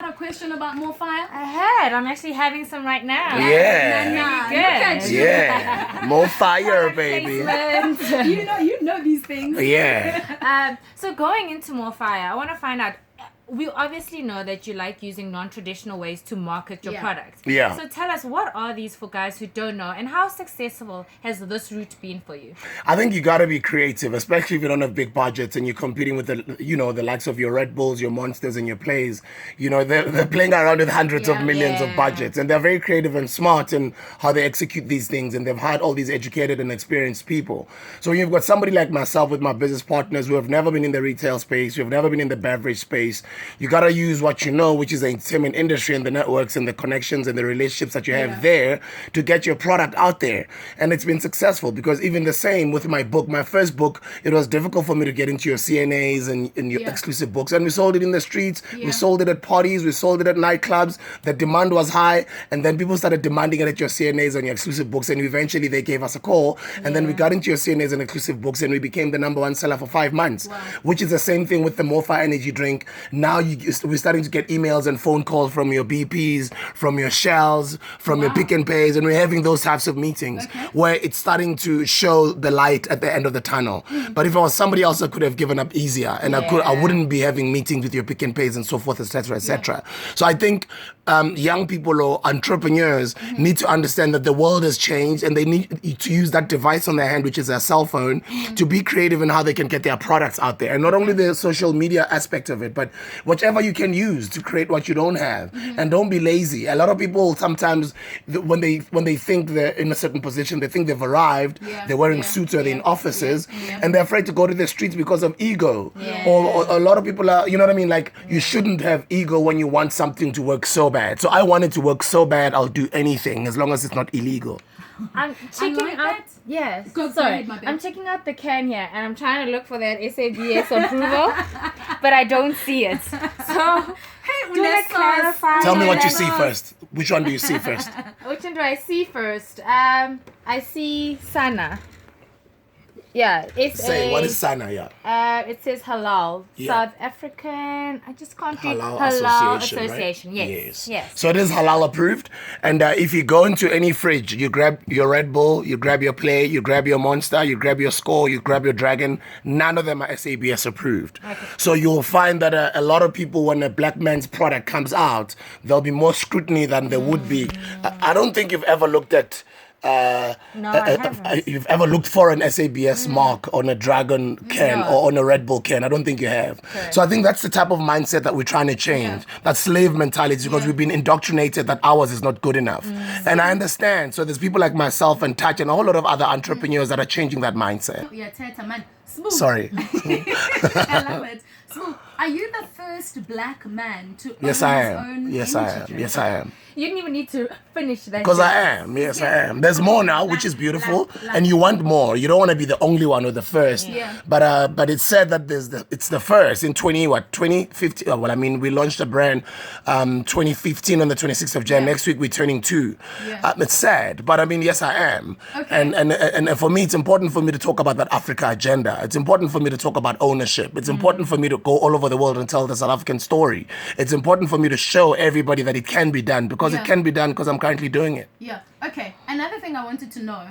a question about MoFaya? I had. I'm actually having some right now. Yeah. Good. Yeah. MoFaya, baby. You know these things. Yeah. So going into MoFaya, I want to find out. We obviously know that you like using non-traditional ways to market your product. Yeah. So tell us, what are these for guys who don't know, and how successful has this route been for you? I think you got to be creative, especially if you don't have big budgets and you're competing with the likes of your Red Bulls, your Monsters, and your Plays. They're playing around with hundreds of millions of budgets, and they're very creative and smart in how they execute these things, and they've hired all these educated and experienced people. So you've got somebody like myself with my business partners who have never been in the retail space, who have never been in the beverage space. You got to use what you know, which is the entertainment industry and the networks and the connections and the relationships that you have there to get your product out there. And it's been successful because even the same with my book, my first book, it was difficult for me to get into your CNAs and your exclusive books. And we sold it in the streets. We sold it at parties. We sold it at nightclubs. The demand was high. And then people started demanding it at your CNAs and your exclusive books. And eventually they gave us a call. And then we got into your CNAs and exclusive books and we became the #1 seller for 5 months, which is the same thing with the MoFaya Energy Drink. Now we're starting to get emails and phone calls from your BPs, from your Shells, from your Pick and Pays, and we're having those types of meetings where it's starting to show the light at the end of the tunnel. But if I was somebody else, I could have given up easier, and I wouldn't be having meetings with your Pick and Pays and so forth, etc., etc. So I think young people or entrepreneurs need to understand that the world has changed, and they need to use that device on their hand, which is their cell phone, to be creative in how they can get their products out there, and not only the social media aspect of it, but whichever you can use to create what you don't have. And don't be lazy. A lot of people sometimes, when they think they're in a certain position, they think they've arrived, they're wearing suits or they're in offices, and they're afraid to go to the streets because of ego. Or a lot of people are, you know what I mean? Like, you shouldn't have ego when you want something to work so bad. So I want it to work so bad, I'll do anything as long as it's not illegal. I'm checking out. Yes. Sorry. I'm checking out the can here, and I'm trying to look for that SABS approval, but I don't see it. So, do I clarify? Tell me what you see first. Which one do you see first? Which one do I see first? I see Sana. Yeah, it's Say, what is Sana? Yeah. It says halal. South African. I just can't read. Halal Association. Right? Yes. So it is halal approved. And if you go into any fridge, you grab your Red Bull, you grab your Play, you grab your Monster, you grab your Skol, you grab your Dragon. None of them are SABS approved. Okay. So you'll find that a lot of people, when a black man's product comes out, there'll be more scrutiny than there would be. I don't think you've ever looked at. No, I haven't. You've ever looked for an SABS mark on a Dragon can or on a Red Bull can? I don't think you have. Okay. So I think that's the type of mindset that we're trying to change. That slave mentality, because we've been indoctrinated that ours is not good enough. And I understand. So there's people like myself and Touch and a whole lot of other entrepreneurs that are changing that mindset. Yeah, Teta, man. Sbu. Sorry. I love it. Sbu, are you the first black man to own his own energy drink? Yes, I am. You didn't even need to finish that. Because I am. Yes, I am. There's more now, which is beautiful. And you want more. You don't want to be the only one or the first. Yeah. But it's said that it's the first in 2015. Well, I mean, we launched a brand 2015 on the 26th of Jan. Next week, we're turning 2. It's sad. But I mean, yes, I am. Okay. And for me, it's important for me to talk about that Africa agenda. It's important for me to talk about ownership. It's important for me to go all over the world and tell the South African story. It's important for me to show everybody that it can be done, because it can be done, because I'm currently doing it. Yeah. Okay. Another thing I wanted to know,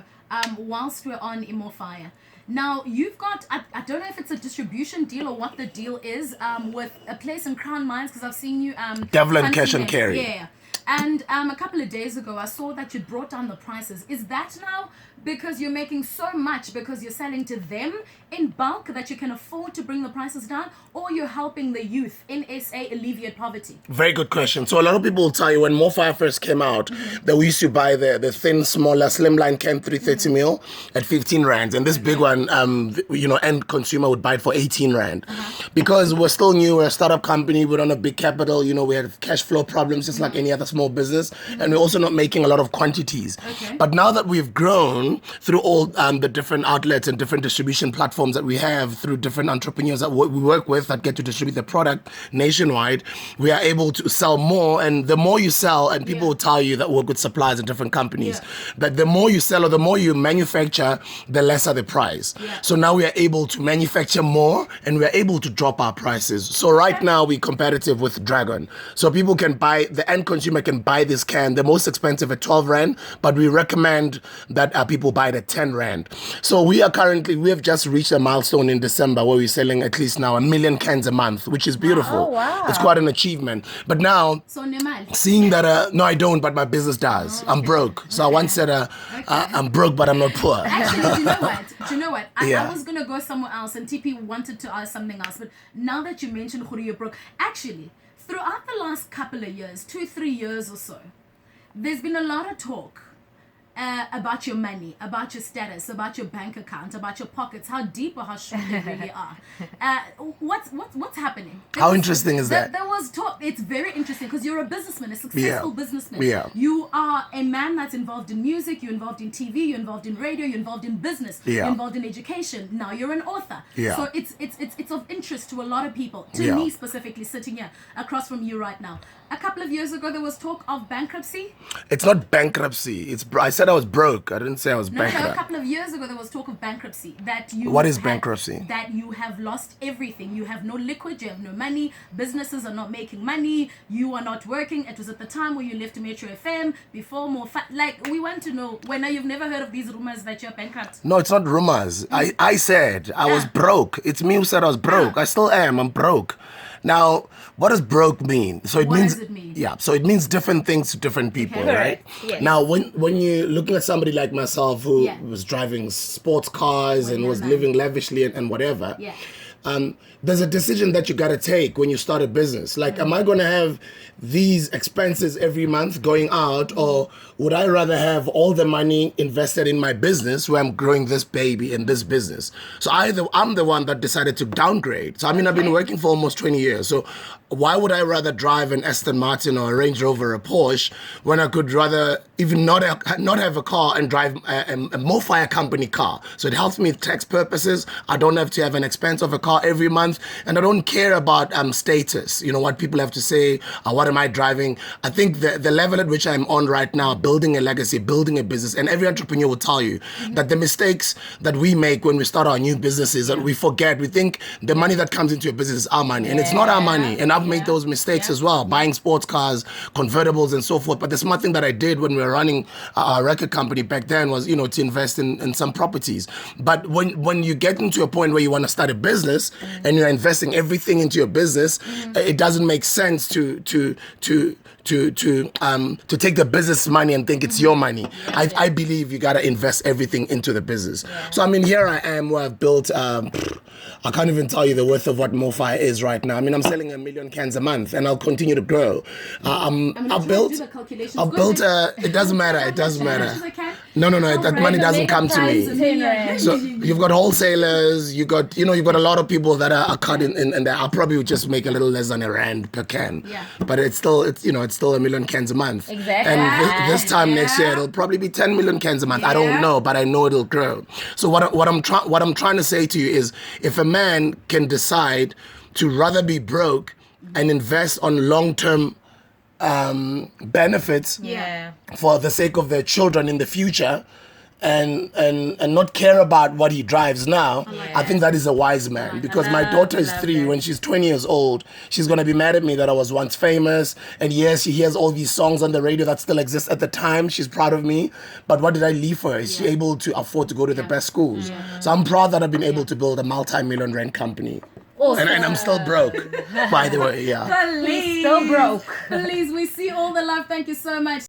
whilst we're on MoFaya, now you've got, I don't know if it's a distribution deal or what the deal is, with a place in Crown Mines, because I've seen you. Devlin Cash and Carry. Yeah. And a couple of days ago, I saw that you brought down the prices. Is that now because you're making so much because you're selling to them in bulk that you can afford to bring the prices down, or you're helping the youth in SA alleviate poverty? Very good question. So a lot of people will tell you when MoFaya first came out that we used to buy the thin, smaller, slimline can 330 ml at 15 rands, and this big one, end consumer would buy it for 18 rand. Because we're still new, we're a startup company, we don't have big capital, we had cash flow problems just like any other small small business, and we're also not making a lot of quantities. Okay. But now that we've grown through all the different outlets and different distribution platforms that we have, through different entrepreneurs that we work with that get to distribute the product nationwide, we are able to sell more. And the more you sell, and people will tell you that work with suppliers at different companies, that the more you sell or the more you manufacture, the lesser the price. So now we are able to manufacture more, and we are able to drop our prices. So right now we're competitive with Dragon. So people can buy, the end consumer can buy this can, the most expensive at 12 Rand, but we recommend that people buy it at 10 Rand. So we have just reached a milestone in December where we're selling at least now 1 million cans a month, which is beautiful. Oh, wow. It's quite an achievement. But now, seeing that, no, I don't, but my business does. I'm broke. So I once said, I'm broke, but I'm not poor. Actually, do you know what? I was going to go somewhere else, and TP wanted to ask something else. But now that you mentioned Khuri, you're broke. Actually, throughout the last couple of years, 2-3 years or so, there's been a lot of talk about your money, about your status, about your bank account, about your pockets, how deep or how short they really are. What's happening? How interesting is that? There was talk. It's very interesting because you're a businessman, a successful businessman. Yeah. You are a man that's involved in music, you're involved in TV, you're involved in radio, you're involved in business, you're involved in education. Now you're an author. Yeah. So it's of interest to a lot of people, to me specifically, sitting here across from you right now. A couple of years ago, there was talk of bankruptcy. It's not bankruptcy. I said I was broke. I didn't say I was bankrupt. No, a couple of years ago, there was talk of bankruptcy. What is bankruptcy? That you have lost everything. You have no liquid. You have no money. Businesses are not making money. You are not working. It was at the time where you left Metro FM before we want to know. When you've never heard of these rumors that you're bankrupt. No, it's not rumors. I said I was broke. It's me who said I was broke. I still am. I'm broke. Now, what does broke mean? So what does it mean? Yeah, so it means different things to different people, right? Yes. Now, when you're looking at somebody like myself who was driving sports cars and was living lavishly and whatever, there's a decision that you got to take when you start a business. Like, am I going to have these expenses every month going out, or would I rather have all the money invested in my business where I'm growing this baby in this business? So I'm the one that decided to downgrade. So I mean, I've been working for almost 20 years. So why would I rather drive an Aston Martin or a Range Rover or a Porsche when I could rather even not have a car and drive a MoFaya company car? So it helps me with tax purposes. I don't have to have an expense of a car every month, and I don't care about status. You know, what people have to say, what am I driving? I think the level at which I'm on right now, building a legacy, building a business, and every entrepreneur will tell you that the mistakes that we make when we start our new businesses, and we forget, we think the money that comes into a business is our money, and it's not our money. And I've made those mistakes as well, buying sports cars, convertibles, and so forth. But the smart thing that I did when we were running our record company back then was, to invest in some properties. But when you get into a point where you want to start a business and you're investing everything into your business, it doesn't make sense to take the business money and think it's your money. I believe you got to invest everything into the business. So I mean, here I am where I've built, I can't even tell you the worth of what MoFaya is right now. I mean, I'm selling 1 million cans a month, and I'll continue to grow. I've built, it doesn't matter, it doesn't matter. No, that money doesn't come to me. So you've got wholesalers, you've got a lot of people that are cut in there. I'll probably just make a little less than R1 per can. But it's still 1 million cans a month. Exactly. And this time next year, it'll probably be 10 million cans a month. I don't know, but I know it'll grow. So what I'm trying to say to you is, if a man can decide to rather be broke and invest on long-term benefits for the sake of their children in the future, and not care about what he drives now, I think that is a wise man. Because my daughter is 3. When she's 20 years old, she's going to be mad at me that I was once famous. And yes, she hears all these songs on the radio that still exist at the time. She's proud of me. But what did I leave for her? Is she able to afford to go to the best schools? So I'm proud that I've been able to build a multi-million rand company. Awesome. And I'm still broke, by the way, Please, still broke. Please, we see all the love. Thank you so much.